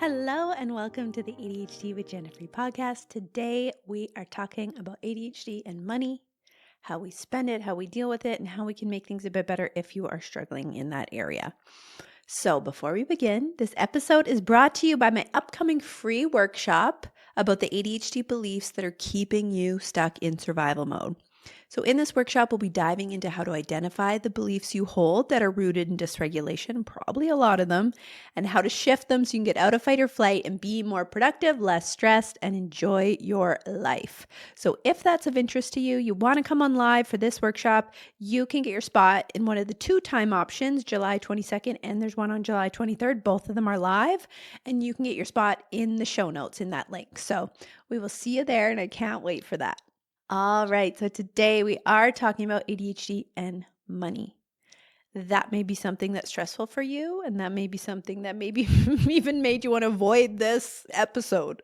Hello and welcome to the ADHD with Jenna podcast. Today we are talking about ADHD and money, how we spend it, how we deal with it, and how we can make things a bit better if you are struggling in that area. So before we begin, this episode is brought to you by my upcoming free workshop about the ADHD beliefs that are keeping you stuck in survival mode. So in this workshop, we'll be diving into how to identify the beliefs you hold that are rooted in dysregulation, probably a lot of them, and how to shift them so you can get out of fight or flight and be more productive, less stressed, and enjoy your life. So if that's of interest to you, you want to come on live for this workshop, you can get your spot in one of the two time options, July 22nd, and there's one on July 23rd. Both of them are live, and you can get your spot in the show notes in that link. So we will see you there, and I can't wait for that. All right, so today we are talking about ADHD and money. That may be something that's stressful for you, and that may be something that maybe even made you want to avoid this episode.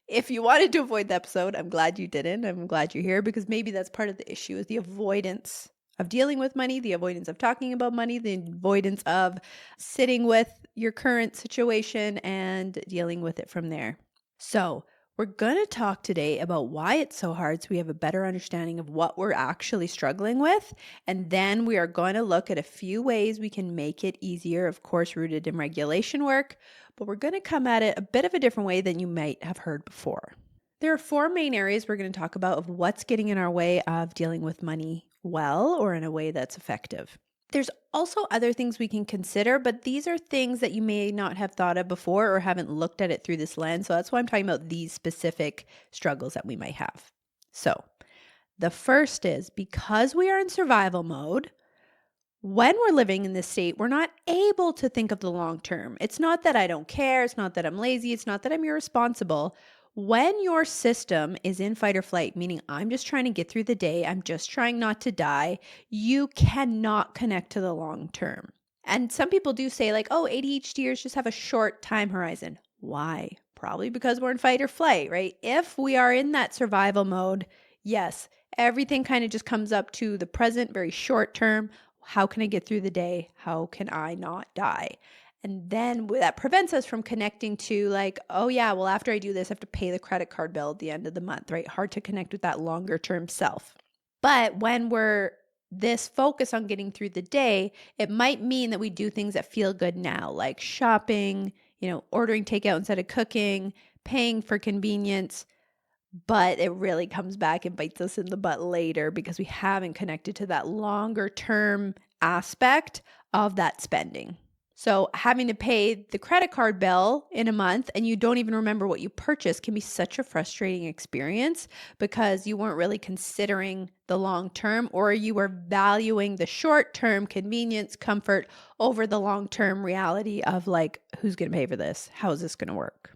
If you wanted to avoid the episode, I'm glad you didn't. I'm glad you're here because maybe that's part of the issue is the avoidance of dealing with money, the avoidance of talking about money, the avoidance of sitting with your current situation and dealing with it from there. So we're going to talk today about why it's so hard so we have a better understanding of what we're actually struggling with. And then we are going to look at a few ways we can make it easier, of course, rooted in regulation work, but we're going to come at it a bit of a different way than you might have heard before. There are four main areas we're going to talk about of what's getting in our way of dealing with money well or in a way that's effective. There's also other things we can consider, but these are things that you may not have thought of before or haven't looked at it through this lens. So that's why I'm talking about these specific struggles that we might have. So the first is because we are in survival mode, when we're living in this state, we're not able to think of the long term. It's not that I don't care. It's not that I'm lazy. It's not that I'm irresponsible. When your system is in fight or flight, meaning I'm just trying to get through the day, I'm just trying not to die, you cannot connect to the long term. And some people do say like, oh, ADHDers just have a short time horizon. Why? Probably because we're in fight or flight, right? If we are in that survival mode, yes, everything kind of just comes up to the present, very short term. How can I get through the day? How can I not die? And then that prevents us from connecting to like, oh yeah, well, after I do this, I have to pay the credit card bill at the end of the month, right? Hard to connect with that longer term self. But when we're this focus on getting through the day, it might mean that we do things that feel good now, like shopping, ordering takeout instead of cooking, paying for convenience. But it really comes back and bites us in the butt later because we haven't connected to that longer term aspect of that spending. So having to pay the credit card bill in a month and you don't even remember what you purchased can be such a frustrating experience because you weren't really considering the long term, or you were valuing the short term convenience, comfort over the long term reality of like, who's going to pay for this? How is this going to work?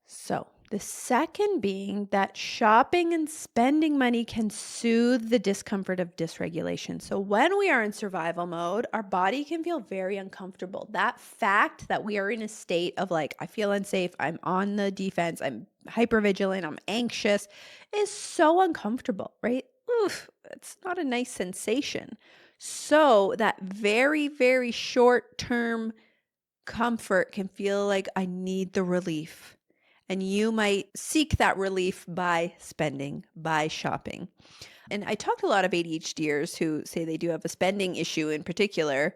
So the second being that shopping and spending money can soothe the discomfort of dysregulation. So when we are in survival mode, our body can feel very uncomfortable. That fact that we are in a state of like, I feel unsafe, I'm on the defense, I'm hypervigilant, I'm anxious, is so uncomfortable, right? Oof, it's not a nice sensation. So that very, very short-term comfort can feel like I need the relief. And you might seek that relief by spending, by shopping. And I talked to a lot of ADHDers who say they do have a spending issue in particular.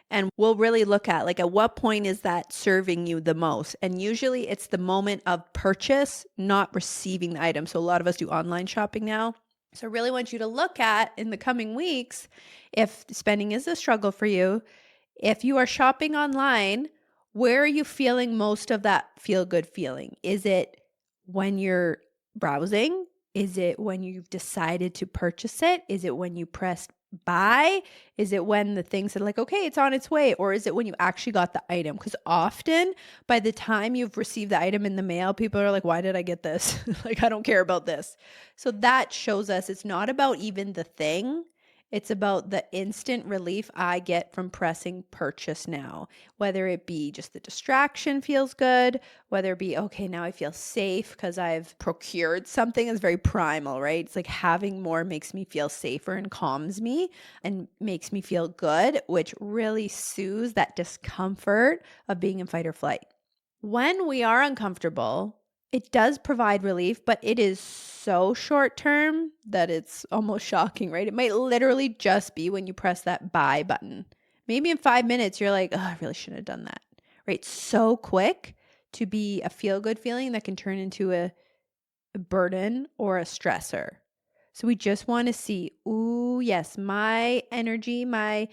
And we'll really look at like at what point is that serving you the most? And usually it's the moment of purchase, not receiving the item. So a lot of us do online shopping now. So I really want you to look at in the coming weeks, if spending is a struggle for you, if you are shopping online, where are you feeling most of that feel-good feeling? Is it when you're browsing? Is it when you've decided to purchase it? Is it when you pressed buy? Is it when the thing said like, okay, it's on its way? Or is it when you actually got the item? Because often by the time you've received the item in the mail, people are like, why did I get this? Like, I don't care about this. So that shows us it's not about even the thing. It's about the instant relief I get from pressing purchase now, whether it be just the distraction feels good, whether it be, okay, now I feel safe because I've procured something that's very primal, right? It's like having more makes me feel safer and calms me and makes me feel good, which really soothes that discomfort of being in fight or flight. When we are uncomfortable, it does provide relief, but it is so short term that it's almost shocking, right? It might literally just be when you press that buy button. Maybe in 5 minutes, you're like, oh, I really shouldn't have done that, right? So quick to be a feel good feeling that can turn into a burden or a stressor. So we just want to see, ooh, yes, my energy, my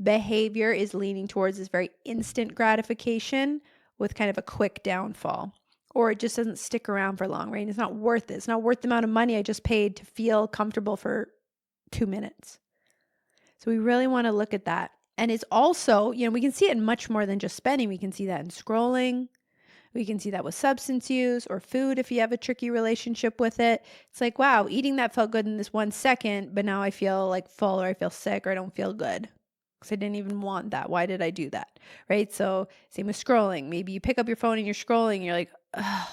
behavior is leaning towards this very instant gratification with kind of a quick downfall. Or it just doesn't stick around for long, right? It's not worth it. It's not worth the amount of money I just paid to feel comfortable for 2 minutes. So we really want to look at that. And it's also, we can see it in much more than just spending. We can see that in scrolling. We can see that with substance use or food if you have a tricky relationship with it. It's like, wow, eating that felt good in this 1 second, but now I feel like full or I feel sick or I don't feel good because I didn't even want that. Why did I do that? Right? So same with scrolling. Maybe you pick up your phone and you're scrolling and you're like, ugh,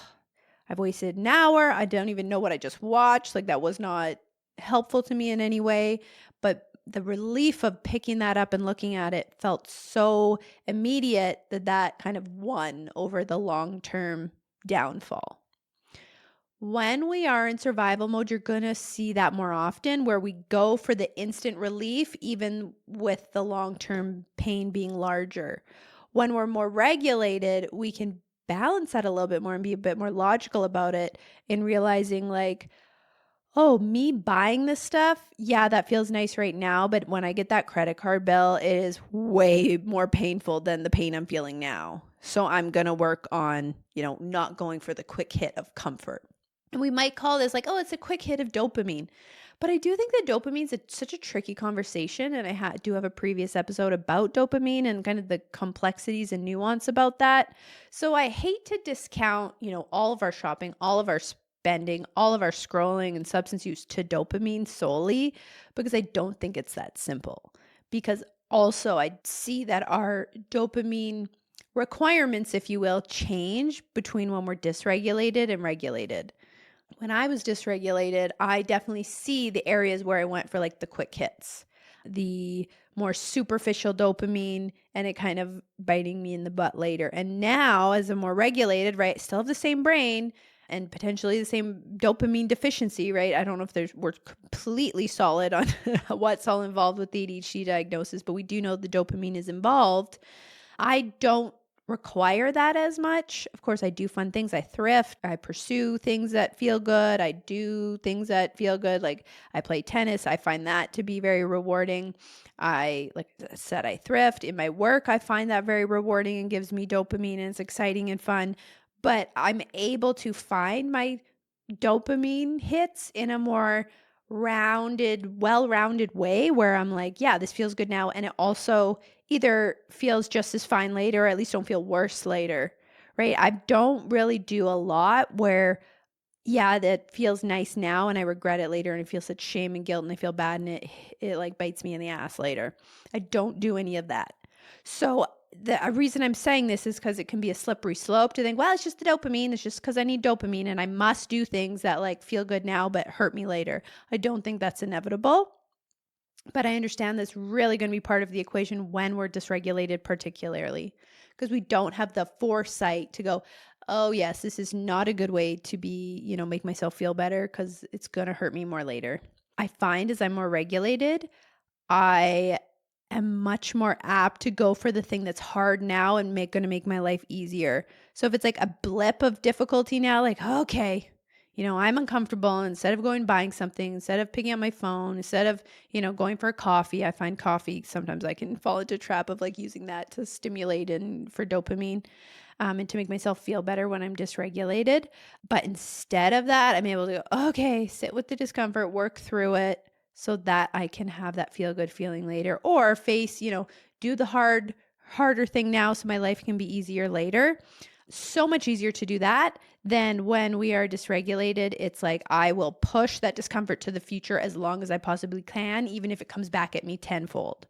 I've wasted an hour. I don't even know what I just watched. Like that was not helpful to me in any way. But the relief of picking that up and looking at it felt so immediate that kind of won over the long-term downfall. When we are in survival mode, you're going to see that more often where we go for the instant relief, even with the long-term pain being larger. When we're more regulated, we can balance that a little bit more and be a bit more logical about it in realizing like, oh, me buying this stuff, yeah, that feels nice right now, but when I get that credit card bill, it is way more painful than the pain I'm feeling now. So I'm going to work on, not going for the quick hit of comfort. And we might call this like, oh, it's a quick hit of dopamine. But I do think that dopamine is such a tricky conversation. And I do have a previous episode about dopamine and kind of the complexities and nuance about that. So I hate to discount, all of our shopping, all of our spending, all of our scrolling and substance use to dopamine solely, because I don't think it's that simple. Because also I see that our dopamine requirements, if you will, change between when we're dysregulated and regulated. When I was dysregulated, I definitely see the areas where I went for like the quick hits, the more superficial dopamine, and it kind of biting me in the butt later. And now, as I'm more regulated, right, still have the same brain and potentially the same dopamine deficiency, right? I don't know if we're completely solid on what's all involved with the ADHD diagnosis, but we do know the dopamine is involved. I don't require that as much. Of course, I do fun things. I thrift. I pursue things that feel good. I do things that feel good. Like I play tennis. I find that to be very rewarding. Like I said, I thrift. In my work, I find that very rewarding and gives me dopamine and it's exciting and fun. But I'm able to find my dopamine hits in a more well-rounded way where I'm like, yeah, this feels good now. And it also either feels just as fine later, or at least don't feel worse later, right? I don't really do a lot where, yeah, that feels nice now and I regret it later and I feel such shame and guilt and I feel bad and it like bites me in the ass later. I don't do any of that. So the reason I'm saying this is because it can be a slippery slope to think, well, it's just the dopamine. It's just because I need dopamine and I must do things that like feel good now but hurt me later. I don't think that's inevitable. But I understand that's really going to be part of the equation when we're dysregulated, particularly because we don't have the foresight to go, oh, yes, this is not a good way to be, make myself feel better because it's going to hurt me more later. I find as I'm more regulated, I am much more apt to go for the thing that's hard now and going to make my life easier. So if it's like a blip of difficulty now, like, okay, I'm uncomfortable. Instead of going buying something, instead of picking up my phone, instead of, going for a coffee, I find coffee, sometimes I can fall into a trap of like using that to stimulate and for dopamine and to make myself feel better when I'm dysregulated. But instead of that, I'm able to go, okay, sit with the discomfort, work through it so that I can have that feel good feeling later or face, do the harder thing now so my life can be easier later. So much easier to do that than when we are dysregulated. It's like I will push that discomfort to the future as long as I possibly can, even if it comes back at me tenfold.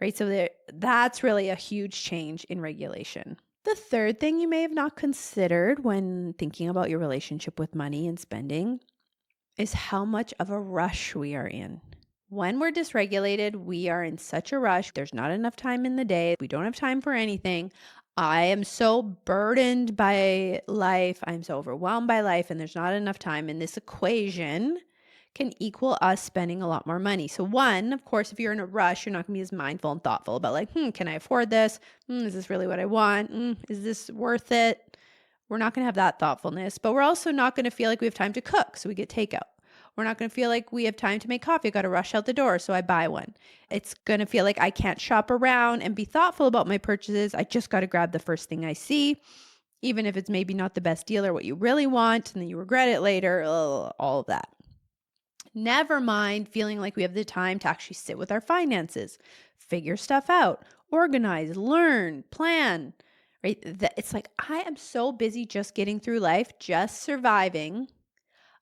Right? So that's really a huge change in regulation. The third thing you may have not considered when thinking about your relationship with money and spending is how much of a rush we are in. When we're dysregulated, we are in such a rush. There's not enough time in the day. We don't have time for anything. I am so burdened by life. I'm so overwhelmed by life, and there's not enough time. And this equation can equal us spending a lot more money. So one, of course, if you're in a rush, you're not gonna be as mindful and thoughtful about like, can I afford this? Is this really what I want? Is this worth it? We're not gonna have that thoughtfulness, but we're also not gonna feel like we have time to cook, so we get takeout. We're not gonna feel like we have time to make coffee. I gotta rush out the door, so I buy one. It's gonna feel like I can't shop around and be thoughtful about my purchases. I just gotta grab the first thing I see, even if it's maybe not the best deal or what you really want, and then you regret it later, all of that. Never mind feeling like we have the time to actually sit with our finances, figure stuff out, organize, learn, plan, right? It's like, I am so busy just getting through life, just surviving.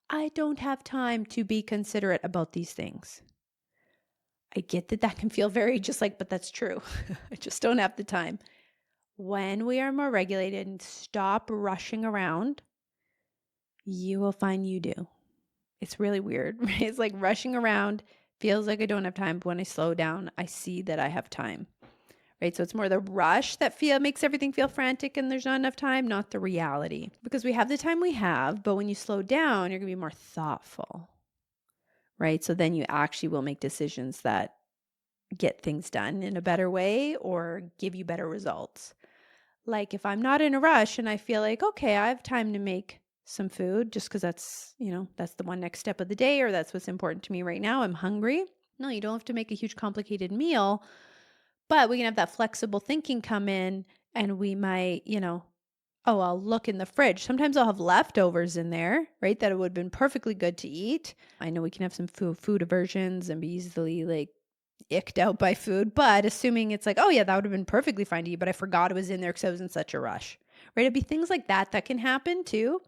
I don't have time to be considerate about these things. I get that can feel very just like, but that's true. I just don't have the time. When we are more regulated and stop rushing around, you will find you do. It's really weird, right? It's like rushing around feels like I don't have time, but when I slow down, I see that I have time, right? So it's more the rush that makes everything feel frantic and there's not enough time, not the reality. Because we have the time we have, but when you slow down, you're gonna be more thoughtful, right? So then you actually will make decisions that get things done in a better way or give you better results. Like if I'm not in a rush and I feel like, okay, I have time to make some food just because that's the one next step of the day or that's what's important to me right now. I'm hungry. No, you don't have to make a huge complicated meal, but we can have that flexible thinking come in and we might, oh, I'll look in the fridge. Sometimes I'll have leftovers in there, right? That it would have been perfectly good to eat. I know we can have some food aversions and be easily like icked out by food, but assuming it's like, oh yeah, that would have been perfectly fine to eat, but I forgot it was in there because I was in such a rush, right? It'd be things like that can happen too,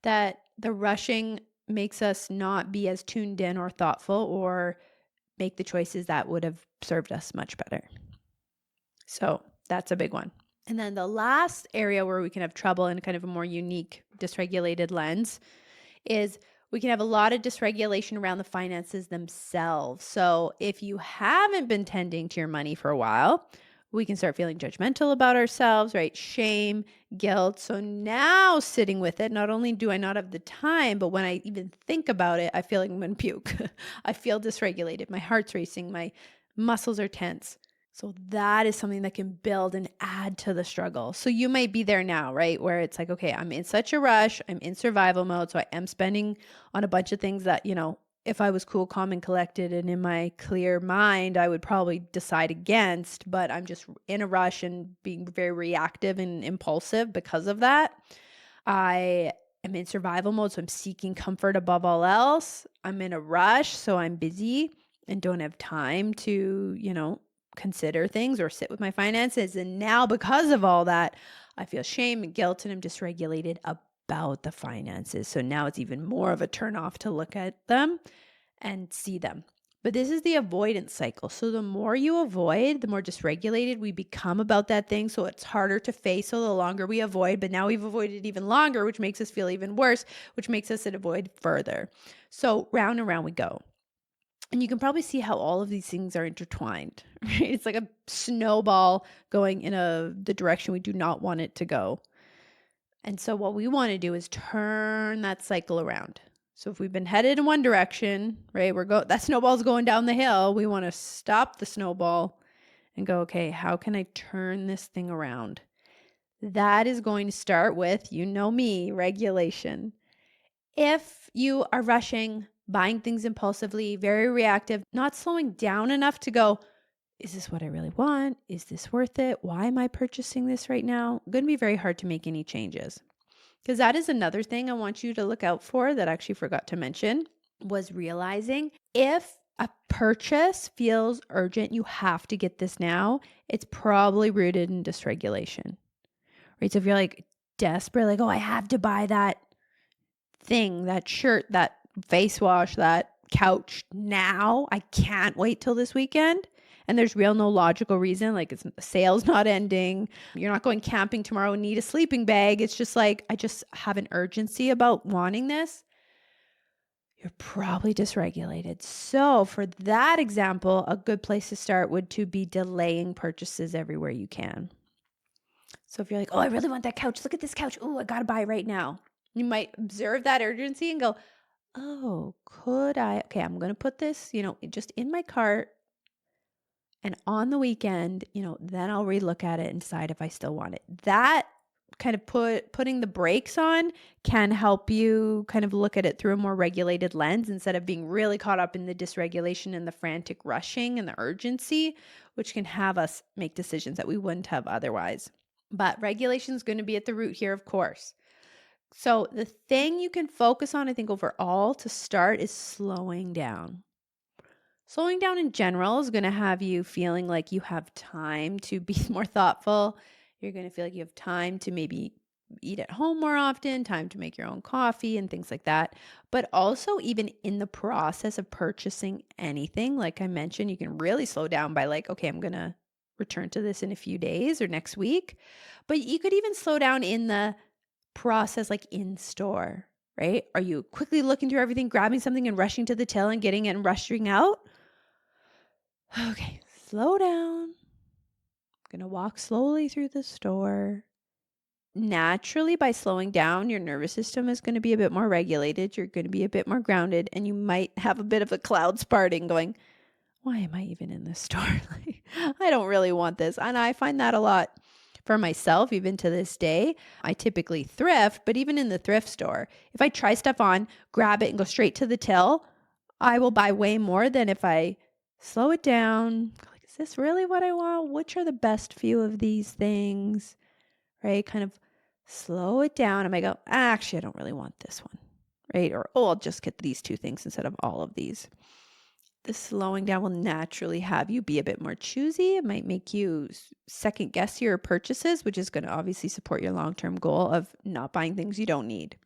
that the rushing makes us not be as tuned in or thoughtful or make the choices that would have served us much better. So that's a big one. And then the last area where we can have trouble in kind of a more unique dysregulated lens is we can have a lot of dysregulation around the finances themselves. So if you haven't been tending to your money for a while, we can start feeling judgmental about ourselves, right? Shame, guilt. So now sitting with it, not only do I not have the time, but when I even think about it, I feel like I'm going to puke. I feel dysregulated. My heart's racing. My muscles are tense. So that is something that can build and add to the struggle. So you might be there now, right? Where it's like, okay, I'm in such a rush. I'm in survival mode. So I am spending on a bunch of things that, if I was cool, calm, and collected and in my clear mind, I would probably decide against, but I'm just in a rush and being very reactive and impulsive because of that. I am in survival mode. So I'm seeking comfort above all else. I'm in a rush. So I'm busy and don't have time to, consider things or sit with my finances. And now because of all that, I feel shame and guilt and I'm dysregulated about the finances. So now it's even more of a turnoff to look at them and see them. But this is the avoidance cycle. So the more you avoid, the more dysregulated we become about that thing. So it's harder to face. So the longer we avoid, but now we've avoided even longer, which makes us feel even worse, which makes us avoid further. So round and round we go. And you can probably see how all of these things are intertwined, right? It's like a snowball going in the direction we do not want it to go. And so what we want to do is turn that cycle around. So if we've been headed in one direction, right, that snowball's going down the hill, we want to stop the snowball and go, okay, how can I turn this thing around? That is going to start with, me, regulation. If you are rushing, buying things impulsively, very reactive, not slowing down enough to go, is this what I really want? Is this worth it? Why am I purchasing this right now? Going to be very hard to make any changes. Because that is another thing I want you to look out for that I actually forgot to mention, was realizing if a purchase feels urgent, you have to get this now, it's probably rooted in dysregulation, right? So if you're like desperate, like, oh, I have to buy that thing, that shirt, that face wash, that couch now, I can't wait till this weekend. And there's no logical reason, like the sale's not ending. You're not going camping tomorrow and need a sleeping bag. It's just like, I just have an urgency about wanting this. You're probably dysregulated. So for that example, a good place to start would to be delaying purchases everywhere you can. So if you're like, oh, I really want that couch. Look at this couch. Oh, I got to buy it right now. You might observe that urgency and go, oh, could I? Okay, I'm going to put this, just in my cart. And on the weekend, then I'll relook at it and decide if I still want it. That kind of putting the brakes on can help you kind of look at it through a more regulated lens instead of being really caught up in the dysregulation and the frantic rushing and the urgency, which can have us make decisions that we wouldn't have otherwise. But regulation is going to be at the root here, of course. So the thing you can focus on, I think, overall to start is slowing down. Slowing down in general is going to have you feeling like you have time to be more thoughtful. You're going to feel like you have time to maybe eat at home more often, time to make your own coffee and things like that. But also, even in the process of purchasing anything, like I mentioned, you can really slow down by like, okay, I'm going to return to this in a few days or next week. But you could even slow down in the process, like in store, right? Are you quickly looking through everything, grabbing something and rushing to the till and getting it and rushing out? Okay, slow down. I'm going to walk slowly through the store. Naturally, by slowing down, your nervous system is going to be a bit more regulated. You're going to be a bit more grounded, and you might have a bit of a cloud parting going, why am I even in this store? I don't really want this. And I find that a lot for myself, even to this day. I typically thrift, but even in the thrift store, if I try stuff on, grab it and go straight to the till, I will buy way more than if I slow it down. Like, is this really what I want? Which are the best few of these things? Right? Kind of slow it down. I might go, actually, I don't really want this one. Right? Or, oh, I'll just get these two things instead of all of these. The slowing down will naturally have you be a bit more choosy. It might make you second guess your purchases, which is going to obviously support your long-term goal of not buying things you don't need.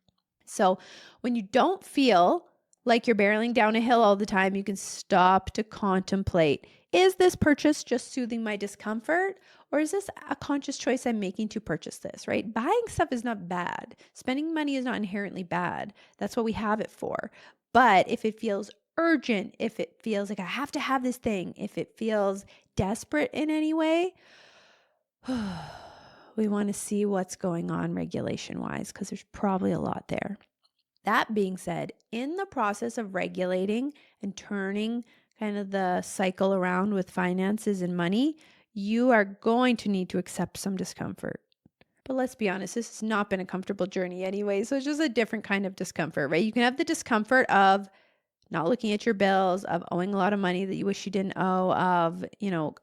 So when you don't feel like you're barreling down a hill all the time, you can stop to contemplate, is this purchase just soothing my discomfort? Or is this a conscious choice I'm making to purchase this, right? Buying stuff is not bad. Spending money is not inherently bad. That's what we have it for. But if it feels urgent, if it feels like I have to have this thing, if it feels desperate in any way, we want to see what's going on regulation-wise because there's probably a lot there. That being said, in the process of regulating and turning kind of the cycle around with finances and money, you are going to need to accept some discomfort. But let's be honest, this has not been a comfortable journey anyway. So it's just a different kind of discomfort, right? You can have the discomfort of not looking at your bills, of owing a lot of money that you wish you didn't owe, of,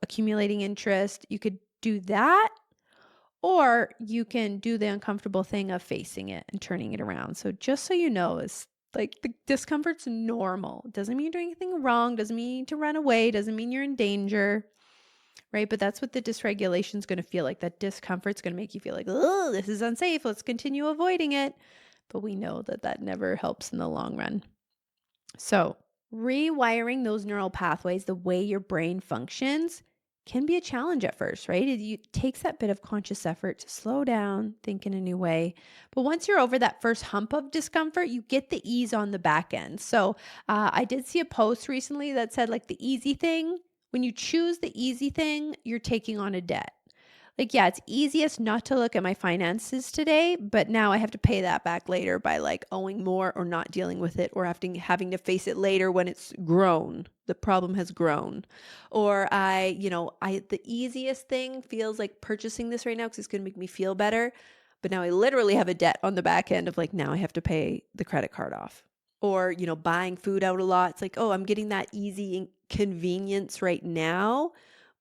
accumulating interest. You could do that, or you can do the uncomfortable thing of facing it and turning it around. So just so you know, it's like the discomfort's normal. It doesn't mean you're doing anything wrong, doesn't mean you need to run away, doesn't mean you're in danger, right? But that's what the dysregulation is going to feel like. That discomfort's going to make you feel like, oh, this is unsafe. Let's continue avoiding it. But we know that that never helps in the long run. So rewiring those neural pathways, the way your brain functions, can be a challenge at first, right? It takes that bit of conscious effort to slow down, think in a new way. But once you're over that first hump of discomfort, you get the ease on the back end. So I did see a post recently that said, like, the easy thing, when you choose the easy thing, you're taking on a debt. Like, yeah, it's easiest not to look at my finances today, but now I have to pay that back later by like owing more or not dealing with it or having to face it later when it's grown. The problem has grown. Or the easiest thing feels like purchasing this right now because it's going to make me feel better. But now I literally have a debt on the back end of like, now I have to pay the credit card off. Or, buying food out a lot. It's like, oh, I'm getting that easy convenience right now,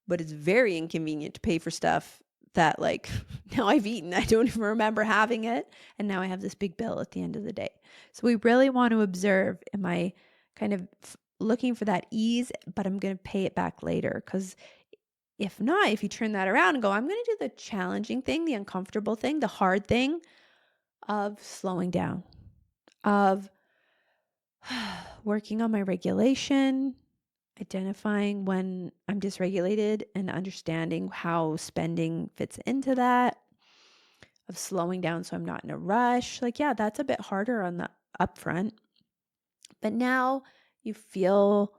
but it's very inconvenient to pay for stuff that like now I've eaten. I don't even remember having it. And now I have this big bill at the end of the day. So we really want to observe, am I kind of looking for that ease, but I'm going to pay it back later? Because if not, if you turn that around and go, I'm going to do the challenging thing, the uncomfortable thing, the hard thing of slowing down, of working on my regulation, identifying when I'm dysregulated and understanding how spending fits into that, of slowing down so I'm not in a rush. Like, yeah, that's a bit harder on the upfront. But now you feel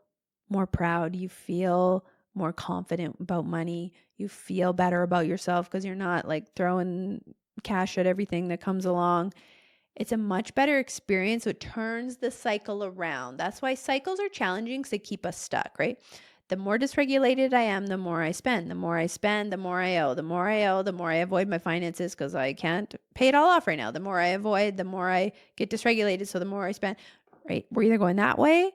more proud. You feel more confident about money. You feel better about yourself because you're not like throwing cash at everything that comes along. It's a much better experience. So it turns the cycle around. That's why cycles are challenging because they keep us stuck, right? The more dysregulated I am, the more I spend. The more I spend, the more I owe. The more I owe, the more I avoid my finances because I can't pay it all off right now. The more I avoid, the more I get dysregulated. So the more I spend, right? We're either going that way.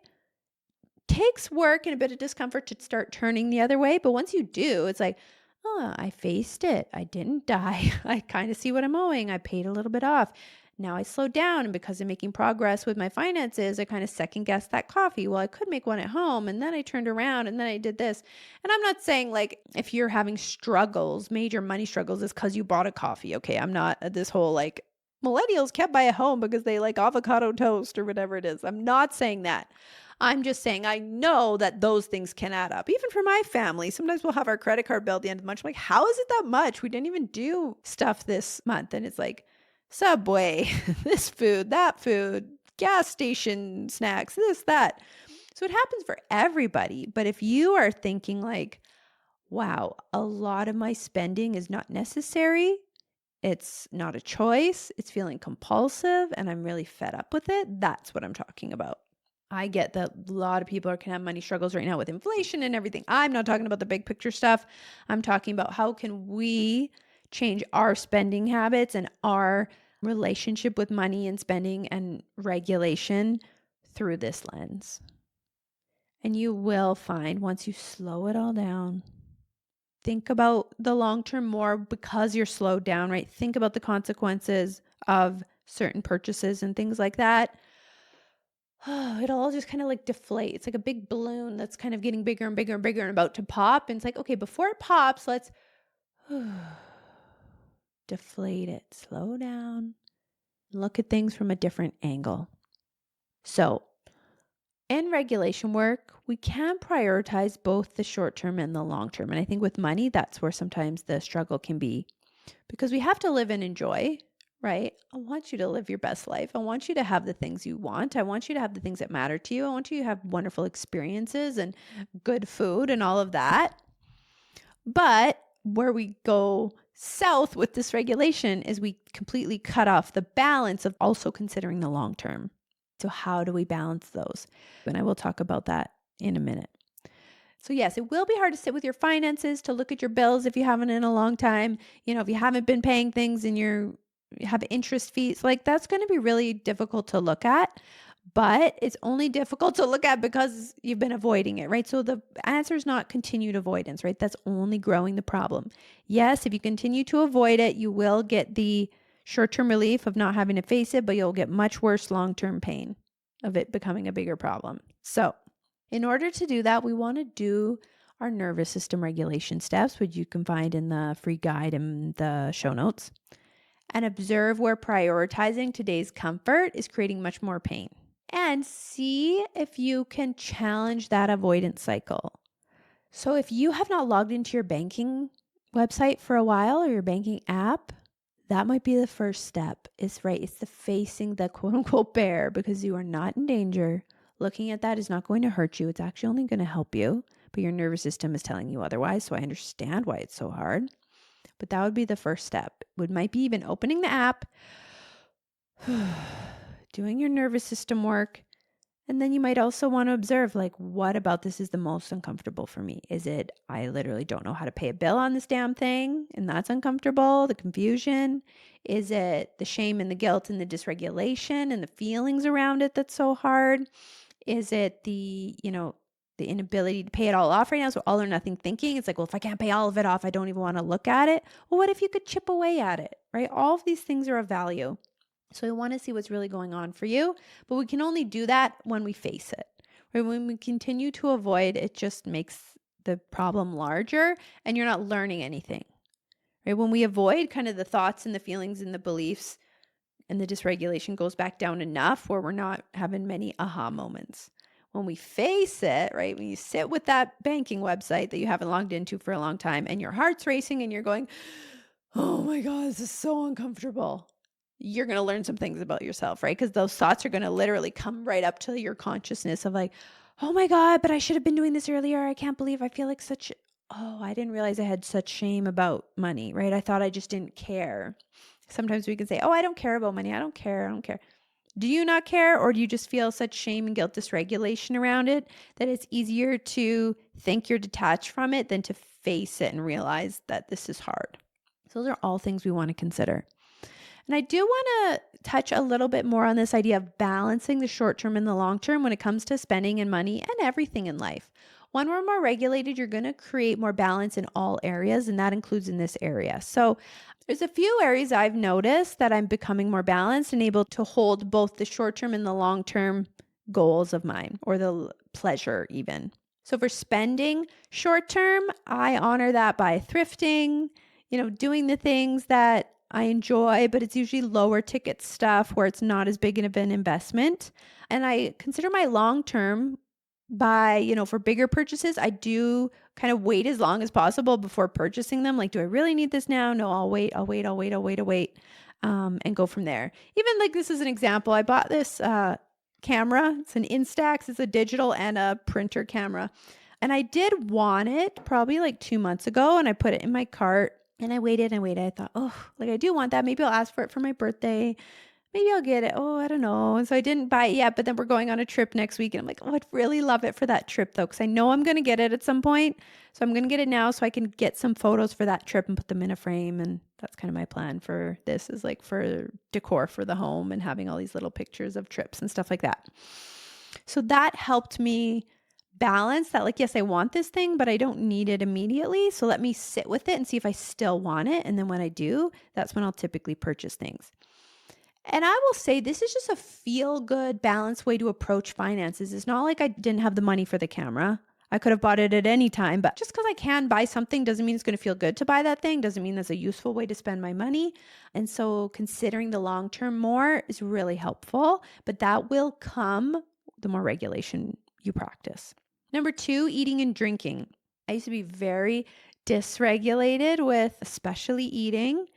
Takes work and a bit of discomfort to start turning the other way. But once you do, it's like, oh, I faced it. I didn't die. I kind of see what I'm owing. I paid a little bit off. Now I slowed down. And because I'm making progress with my finances, I kind of second guessed that coffee. Well, I could make one at home. And then I turned around and then I did this. And I'm not saying like if you're having struggles, major money struggles, is because you bought a coffee. Okay. I'm not this whole like millennials can't buy a home because they like avocado toast or whatever it is. I'm not saying that. I'm just saying I know that those things can add up. Even for my family, sometimes we'll have our credit card bill at the end of the month. I'm like, how is it that much? We didn't even do stuff this month. And it's like Subway, this food, that food, gas station snacks, this, that. So it happens for everybody. But if you are thinking like, wow, a lot of my spending is not necessary, it's not a choice, it's feeling compulsive, and I'm really fed up with it, that's what I'm talking about. I get that a lot of people can have money struggles right now with inflation and everything. I'm not talking about the big picture stuff. I'm talking about how can we change our spending habits and our relationship with money and spending and regulation through this lens. And you will find once you slow it all down, think about the long term more because you're slowed down, right? Think about the consequences of certain purchases and things like that. It'll all just kind of like deflate. It's like a big balloon that's kind of getting bigger and bigger and bigger and about to pop. And it's like, okay, before it pops, let's deflate it, slow down, look at things from a different angle. So in regulation work, we can prioritize both the short term and the long term. And I think with money, that's where sometimes the struggle can be because we have to live and enjoy, right? I want you to live your best life. I want you to have the things you want. I want you to have the things that matter to you. I want you to have wonderful experiences and good food and all of that. But where we go south with this regulation is we completely cut off the balance of also considering the long term. So how do we balance those? And I will talk about that in a minute. So yes, it will be hard to sit with your finances, to look at your bills if you haven't in a long time. You know, if you haven't been paying things and you have interest fees, like that's going to be really difficult to look at. But it's only difficult to look at because you've been avoiding it, right? So the answer is not continued avoidance, right? That's only growing the problem. Yes, if you continue to avoid it, you will get the short-term relief of not having to face it, but you'll get much worse long-term pain of it becoming a bigger problem. So in order to do that, we want to do our nervous system regulation steps, which you can find in the free guide in the show notes, and observe where prioritizing today's comfort is creating much more pain. And see if you can challenge that avoidance cycle. So if you have not logged into your banking website for a while or your banking app, that might be the first step. It's the facing the quote unquote bear because you are not in danger. Looking at that is not going to hurt you. It's actually only going to help you, but your nervous system is telling you otherwise. So I understand why it's so hard, but that would be the first step. It might be even opening the app, doing your nervous system work. And then you might also want to observe, like, what about this is the most uncomfortable for me? Is it, I literally don't know how to pay a bill on this damn thing, and that's uncomfortable, the confusion? Is it the shame and the guilt and the dysregulation and the feelings around it that's so hard? Is it the inability to pay it all off right now? So all or nothing thinking. It's like, well, if I can't pay all of it off, I don't even want to look at it. Well, what if you could chip away at it, right? All of these things are of value. So I want to see what's really going on for you, but we can only do that when we face it. Right? When we continue to avoid, it just makes the problem larger and you're not learning anything. Right? When we avoid, kind of the thoughts and the feelings and the beliefs and the dysregulation goes back down enough where we're not having many aha moments. When we face it, right? When you sit with that banking website that you haven't logged into for a long time and your heart's racing and you're going, oh my God, this is so uncomfortable. You're going to learn some things about yourself, right? Because those thoughts are going to literally come right up to your consciousness of like, oh my God, but I should have been doing this earlier. I can't believe I feel like I didn't realize I had such shame about money, right? I thought I just didn't care. Sometimes we can say, oh, I don't care about money. I don't care. I don't care. Do you not care, or do you just feel such shame and guilt dysregulation around it that it's easier to think you're detached from it than to face it and realize that this is hard? So those are all things we want to consider. And I do want to touch a little bit more on this idea of balancing the short term and the long term when it comes to spending and money and everything in life. When we're more regulated, you're going to create more balance in all areas, and that includes in this area. So there's a few areas I've noticed that I'm becoming more balanced and able to hold both the short term and the long term goals of mine, or the pleasure even. So for spending short term, I honor that by thrifting, doing the things that I enjoy, but it's usually lower ticket stuff where it's not as big of an investment. And I consider my long term by, for bigger purchases, I do kind of wait as long as possible before purchasing them. Like, do I really need this now? No, I'll wait, and go from there. Even like this is an example. I bought this camera. It's an Instax. It's a digital and a printer camera. And I did want it probably like 2 months ago, and I put it in my cart. And I waited and waited. I thought, oh, like I do want that. Maybe I'll ask for it for my birthday. Maybe I'll get it. Oh, I don't know. And so I didn't buy it yet, but then we're going on a trip next week. And I'm like, oh, I'd really love it for that trip though, because I know I'm going to get it at some point. So I'm going to get it now so I can get some photos for that trip and put them in a frame. And that's kind of my plan for this, is like for decor for the home and having all these little pictures of trips and stuff like that. So that helped me balance that, like, yes, I want this thing, but I don't need it immediately. So let me sit with it and see if I still want it. And then when I do, that's when I'll typically purchase things. And I will say this is just a feel good, balanced way to approach finances. It's not like I didn't have the money for the camera. I could have bought it at any time, but just because I can buy something doesn't mean it's going to feel good to buy that thing. Doesn't mean that's a useful way to spend my money. And so considering the long term more is really helpful, but that will come the more regulation you practice. Number 2, eating and drinking. I used to be very dysregulated with especially eating,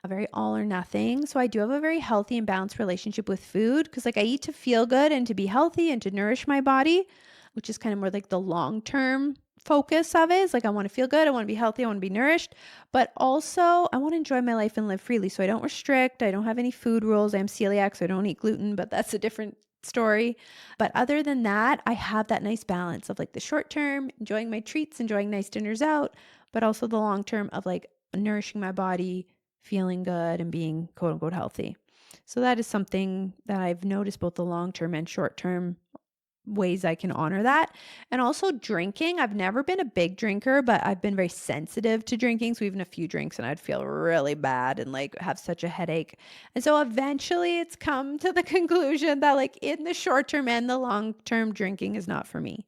a very all or nothing. So I do have a very healthy and balanced relationship with food, because like I eat to feel good and to be healthy and to nourish my body, which is kind of more like the long-term focus of it. Is like I want to feel good, I want to be healthy, I want to be nourished, but also I want to enjoy my life and live freely. So I don't restrict, I don't have any food rules. I'm celiac, so I don't eat gluten, but that's a different story. But other than that, I have that nice balance of like the short term, enjoying my treats, enjoying nice dinners out, but also the long term of like nourishing my body, feeling good, and being quote unquote healthy. So that is something that I've noticed, both the long term and short term ways I can honor that. And also drinking. I've never been a big drinker, but I've been very sensitive to drinking. So even a few drinks and I'd feel really bad and like have such a headache. And so eventually it's come to the conclusion that like in the short term and the long term, drinking is not for me.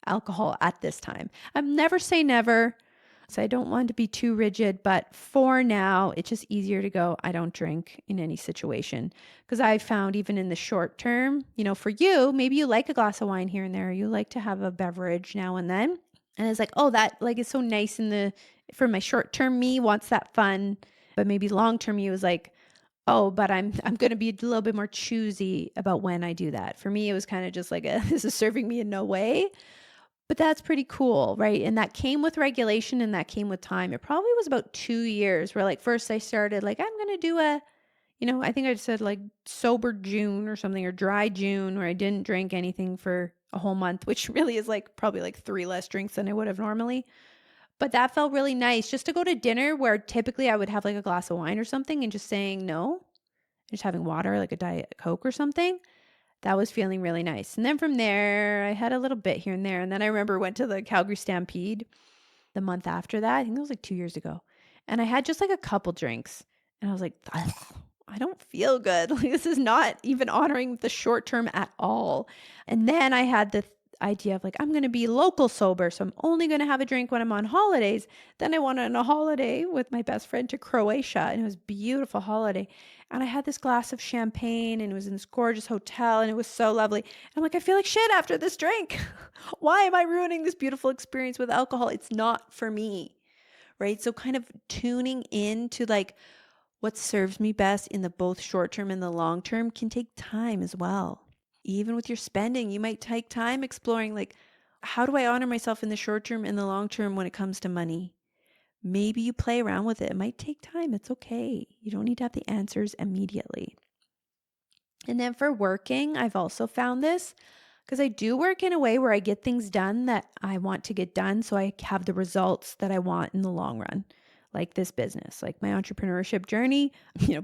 Alcohol at this time. I'll never say never. So I don't want to be too rigid, but for now, it's just easier to go, I don't drink in any situation. Because I found even in the short term, for you, maybe you like a glass of wine here and there. You like to have a beverage now and then. And it's like, oh, that like is so nice for my short term me wants that fun. But maybe long term you is like, oh, but I'm going to be a little bit more choosy about when I do that. For me, it was kind of just like, this is serving me in no way. But that's pretty cool, right? And that came with regulation and that came with time. It probably was about 2 years where like first I started like, I'm going to do I think I said like sober June or something, or dry June, where I didn't drink anything for a whole month, which really is like probably like 3 less drinks than I would have normally. But that felt really nice, just to go to dinner where typically I would have like a glass of wine or something and just saying no, just having water, like a Diet Coke or something. That was feeling really nice. And then from there, I had a little bit here and there. And then I remember went to the Calgary Stampede the month after that. I think it was like 2 years ago. And I had just like a couple drinks. And I was like, ugh, I don't feel good. Like this is not even honoring the short term at all. And then I had the idea of like, I'm going to be local sober. So I'm only going to have a drink when I'm on holidays. Then I went on a holiday with my best friend to Croatia, and it was a beautiful holiday. And I had this glass of champagne, and it was in this gorgeous hotel, and it was so lovely. And I'm like, I feel like shit after this drink. Why am I ruining this beautiful experience with alcohol? It's not for me, right? So kind of tuning in to like what serves me best in the both short term and the long term can take time as well. Even with your spending, you might take time exploring, like, how do I honor myself in the short term and the long term when it comes to money? Maybe you play around with it. It might take time. It's okay. You don't need to have the answers immediately. And then for working, I've also found this because I do work in a way where I get things done that I want to get done. So I have the results that I want in the long run, like this business, like my entrepreneurship journey.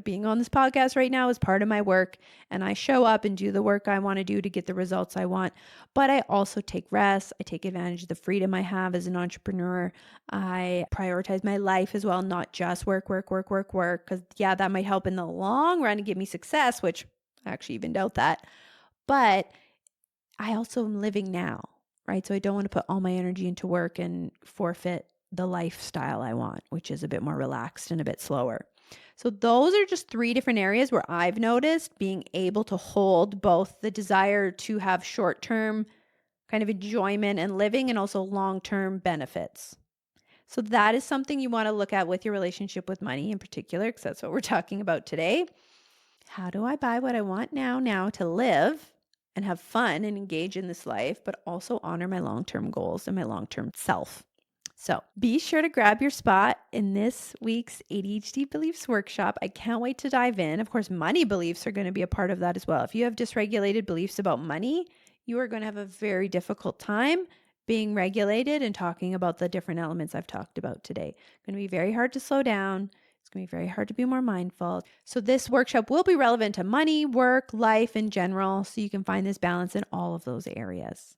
Being on this podcast right now is part of my work, and I show up and do the work I want to do to get the results I want. But I also take rest. I take advantage of the freedom I have as an entrepreneur. I prioritize my life as well, not just work, work, work, work, work. Because that might help in the long run to give me success, which I actually even doubt that. But I also am living now, right? So I don't want to put all my energy into work and forfeit the lifestyle I want, which is a bit more relaxed and a bit slower. So those are just 3 different areas where I've noticed being able to hold both the desire to have short-term kind of enjoyment and living and also long-term benefits. So that is something you want to look at with your relationship with money in particular, because that's what we're talking about today. How do I buy what I want now to live and have fun and engage in this life, but also honor my long-term goals and my long-term self? So be sure to grab your spot in this week's ADHD Beliefs Workshop. I can't wait to dive in. Of course, money beliefs are going to be a part of that as well. If you have dysregulated beliefs about money, you are going to have a very difficult time being regulated and talking about the different elements I've talked about today. It's going to be very hard to slow down. It's going to be very hard to be more mindful. So this workshop will be relevant to money, work, life in general, so you can find this balance in all of those areas.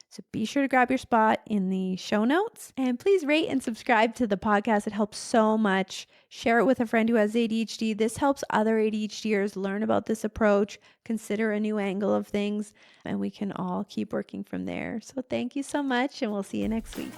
So be sure to grab your spot in the show notes, and please rate and subscribe to the podcast. It helps so much. Share it with a friend who has ADHD. This helps other ADHDers learn about this approach, consider a new angle of things, and we can all keep working from there. So thank you so much, and we'll see you next week.